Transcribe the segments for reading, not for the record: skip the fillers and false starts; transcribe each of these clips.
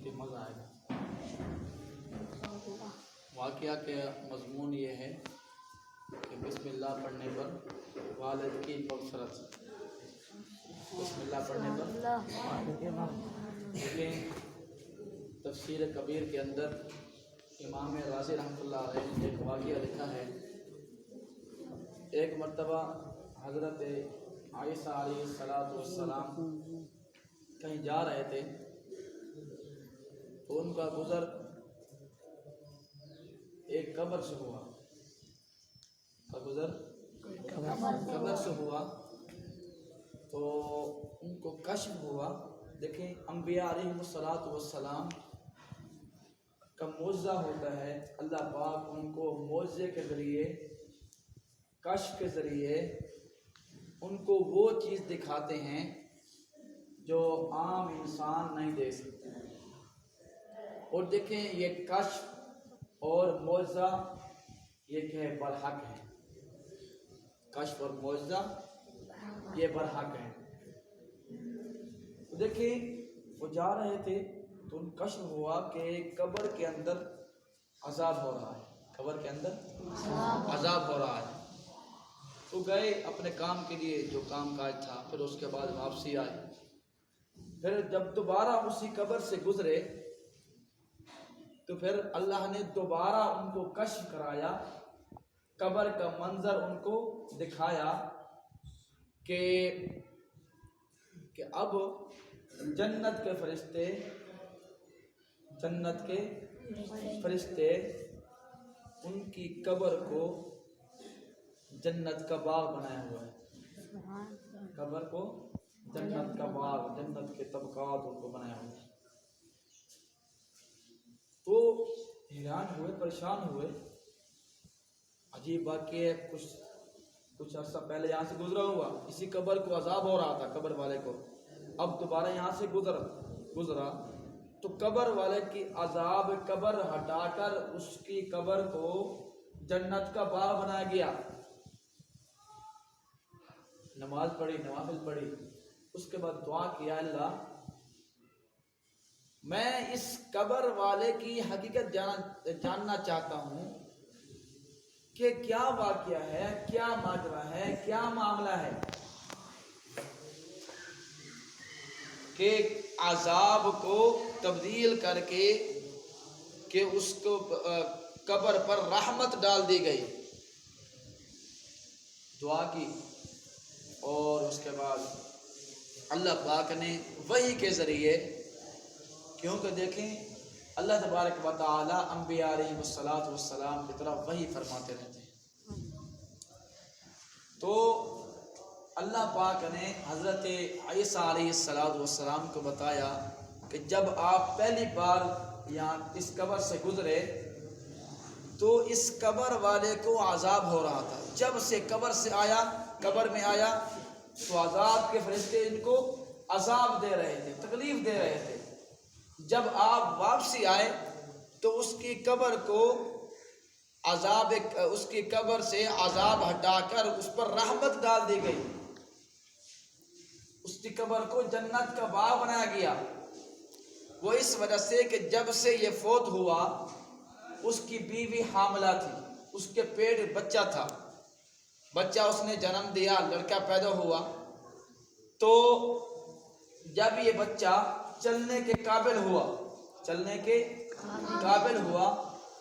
کے مزہ آئے گا۔ واقعہ کے مضمون یہ ہے کہ بسم اللہ پڑھنے پر والد کی مغفرت، بسم اللہ پڑھنے پر لیکن تفسیر کبیر کے اندر امام رازی رحمۃ اللہ علیہ نے ایک واقعہ لکھا ہے۔ ایک مرتبہ حضرت عیسیٰ علیہ السلام کہیں جا رہے تھے تو ان کا گزر ایک قبر سے ہوا، قبر سے ہوا تو ان کو کشف ہوا۔ دیکھیں انبیاء علیہ السلام کا معجزہ ہوتا ہے، اللہ پاک ان کو معجزے کے ذریعے، کشف کے ذریعے ان کو وہ چیز دکھاتے ہیں جو عام انسان نہیں دیکھ سکتے۔ اور دیکھیں یہ کشف اور معجزہ یہ کہ برحق ہے، کشف اور معجزہ یہ برحق ہے۔ دیکھیں وہ جا رہے تھے تو ان کشف ہوا کہ قبر کے اندر عذاب ہو رہا ہے، قبر کے اندر عذاب ہو رہا ہے۔ تو گئے اپنے کام کے لیے جو کام کاج تھا، پھر اس کے بعد واپسی آئے۔ پھر جب دوبارہ اسی قبر سے گزرے تو پھر اللہ نے دوبارہ ان کو کشف کرایا، قبر کا منظر ان کو دکھایا کہ اب جنت کے فرشتے ان کی قبر کو جنت کا باغ بنایا ہوا ہے، قبر کو جنت کا باغ، جنت کے طبقات ان کو بنایا ہوا ہے۔ تو حیران ہوئے، پریشان ہوئے، عجیب واقعہ ہے۔ کچھ عرصہ پہلے یہاں سے گزرا ہوا، اسی قبر کو عذاب ہو رہا تھا قبر والے کو، اب دوبارہ یہاں سے گزرا تو قبر والے کی عذاب قبر ہٹا کر اس کی قبر کو جنت کا باغ بنایا گیا۔ نماز پڑھی، نوافل پڑھی، اس کے بعد دعا کیا، اللہ میں اس قبر والے کی حقیقت جاننا چاہتا ہوں کہ کیا واقعہ ہے، کیا ماجرا ہے، کیا معاملہ ہے کہ عذاب کو تبدیل کر کے کہ اس کو قبر پر رحمت ڈال دی گئی۔ دعا کی اور اس کے بعد اللہ پاک نے وحی کے ذریعے، کیونکہ دیکھیں اللہ تبارک و تعالی انبیاء علیہ السلام کی طرف وحی فرماتے رہتے ہیں، تو اللہ پاک نے حضرت عیسیٰ علیہ السلام کو بتایا کہ جب آپ پہلی بار یہاں اس قبر سے گزرے تو اس قبر والے کو عذاب ہو رہا تھا، جب سے قبر میں آیا تو عذاب کے فرشتے ان کو عذاب دے رہے تھے، تکلیف دے رہے تھے۔ جب آپ واپسی آئے تو اس کی قبر سے عذاب ہٹا کر اس پر رحمت ڈال دی گئی، اس کی قبر کو جنت کا باغ بنایا گیا۔ وہ اس وجہ سے کہ جب سے یہ فوت ہوا اس کی بیوی حاملہ تھی، اس کے پیٹ بچہ تھا، بچہ اس نے جنم دیا، لڑکا پیدا ہوا، تو جب یہ بچہ چلنے کے قابل ہوا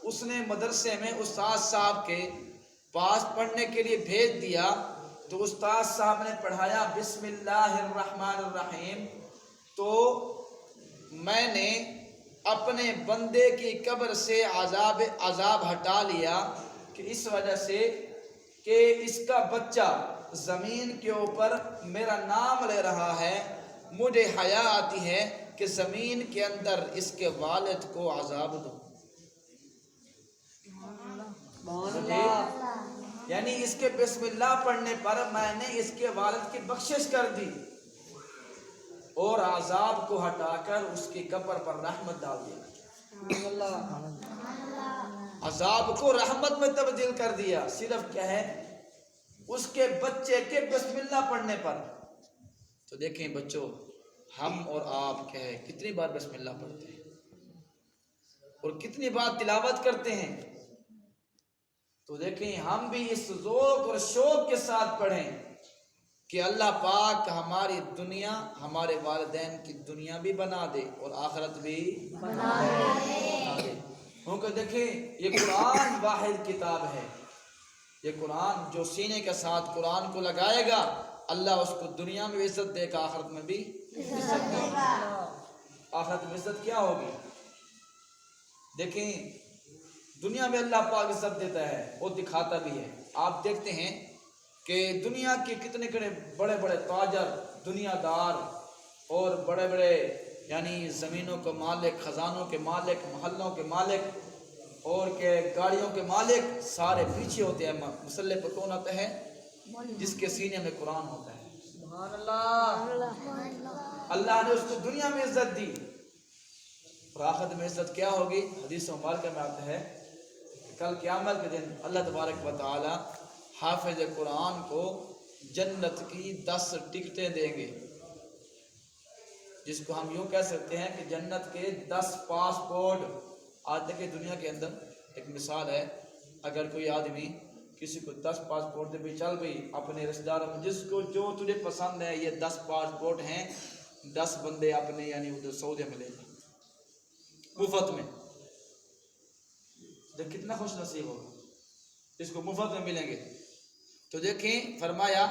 اس نے مدرسے میں استاد صاحب کے پاس پڑھنے کے لیے بھیج دیا، تو استاد صاحب نے پڑھایا بسم اللہ الرحمن الرحیم، تو میں نے اپنے بندے کی قبر سے عذاب ہٹا لیا کہ اس وجہ سے کہ اس کا بچہ زمین کے اوپر میرا نام لے رہا ہے، مجھے حیا آتی ہے کہ زمین کے اندر اس کے والد کو عذاب دو۔ یعنی اس کے بسم اللہ پڑھنے پر میں نے اس کے والد کی بخشش کر دی اور عذاب کو ہٹا کر اس کی قبر پر رحمت ڈال دیا، عذاب کو رحمت میں تبدیل کر دیا، صرف کیا ہے اس کے بچے کے بسم اللہ پڑھنے پر۔ تو دیکھیں بچوں، ہم اور آپ کیا ہے کتنی بار بسم اللہ پڑھتے ہیں؟ اور کتنی بار تلاوت کرتے ہیں، تو دیکھیں ہم بھی اس ذوق اور شوق کے ساتھ پڑھیں کہ اللہ پاک ہماری دنیا، ہمارے والدین کی دنیا بھی بنا دے اور آخرت بھی بنا دے۔ کیونکہ دیکھیں یہ قرآن واحد کتاب ہے، یہ قرآن جو سینے کے ساتھ قرآن کو لگائے گا اللہ اس کو دنیا میں عزت دے گا، آخرت میں بھی عزت دے گا۔ آخرت میں عزت کیا ہوگی؟ دیکھیں دنیا میں اللہ پاک عزت دیتا ہے اور دکھاتا بھی ہے۔ آپ دیکھتے ہیں کہ دنیا کے کتنے بڑے بڑے تاجر، دنیا دار اور بڑے بڑے یعنی زمینوں کے مالک، خزانوں کے مالک، محلوں کے مالک اور کے گاڑیوں کے مالک سارے پیچھے ہوتے ہیں۔ مسلح پر کون آتا ہے؟ جس کے سینے میں قرآن ہوتا ہے۔ سبحان اللہ۔ اللہ نے اس کو دنیا میں عزت دی اور آخرت میں عزت کیا ہوگی؟ حدیث مبارکہ میں آتا ہے کہ کل قیامت کے دن اللہ تبارک و تعالی حافظ قرآن کو جنت کی 10 ٹکٹیں دیں گے، جس کو ہم یوں کہہ سکتے ہیں کہ جنت کے 10 پاسپورٹ۔ آج تک دنیا کے اندر ایک مثال ہے، اگر کوئی آدمی کسی کو 10 پاسپورٹ دے بھی چل گئی اپنے رشتہ داروں میں، جس کو جو تجھے پسند ہے، یہ 10 پاسپورٹ ہیں، 10 بندے اپنے یعنی ادھر سعودی میں لے لیں مفت میں، تو کتنا خوش نصیب ہوگا اس کو مفت میں ملیں گے۔ تو دیکھیں فرمایا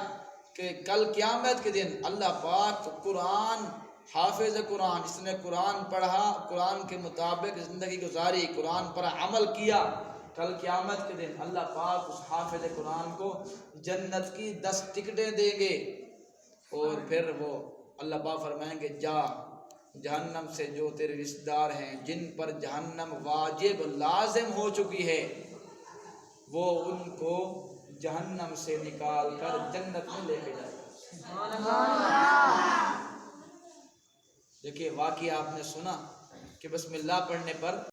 کہ کل قیامت کے دن اللہ پاک قرآن، حافظ قرآن، جس نے قرآن پڑھا، قرآن کے مطابق زندگی گزاری، قرآن پر عمل کیا، کل قیامت کے دن اللہ پاک اس حافظ قرآن کو جنت کی 10 ٹکٹیں دیں گے اور پھر وہ اللہ پاک فرمائیں گے جا جہنم سے جو تیرے رشتہ دار ہیں جن پر جہنم واجب لازم ہو چکی ہے، وہ ان کو جہنم سے نکال کر جنت میں لے کے جائے گا۔ دیکھیے واقعہ آپ نے سنا کہ بسم اللہ پڑھنے پر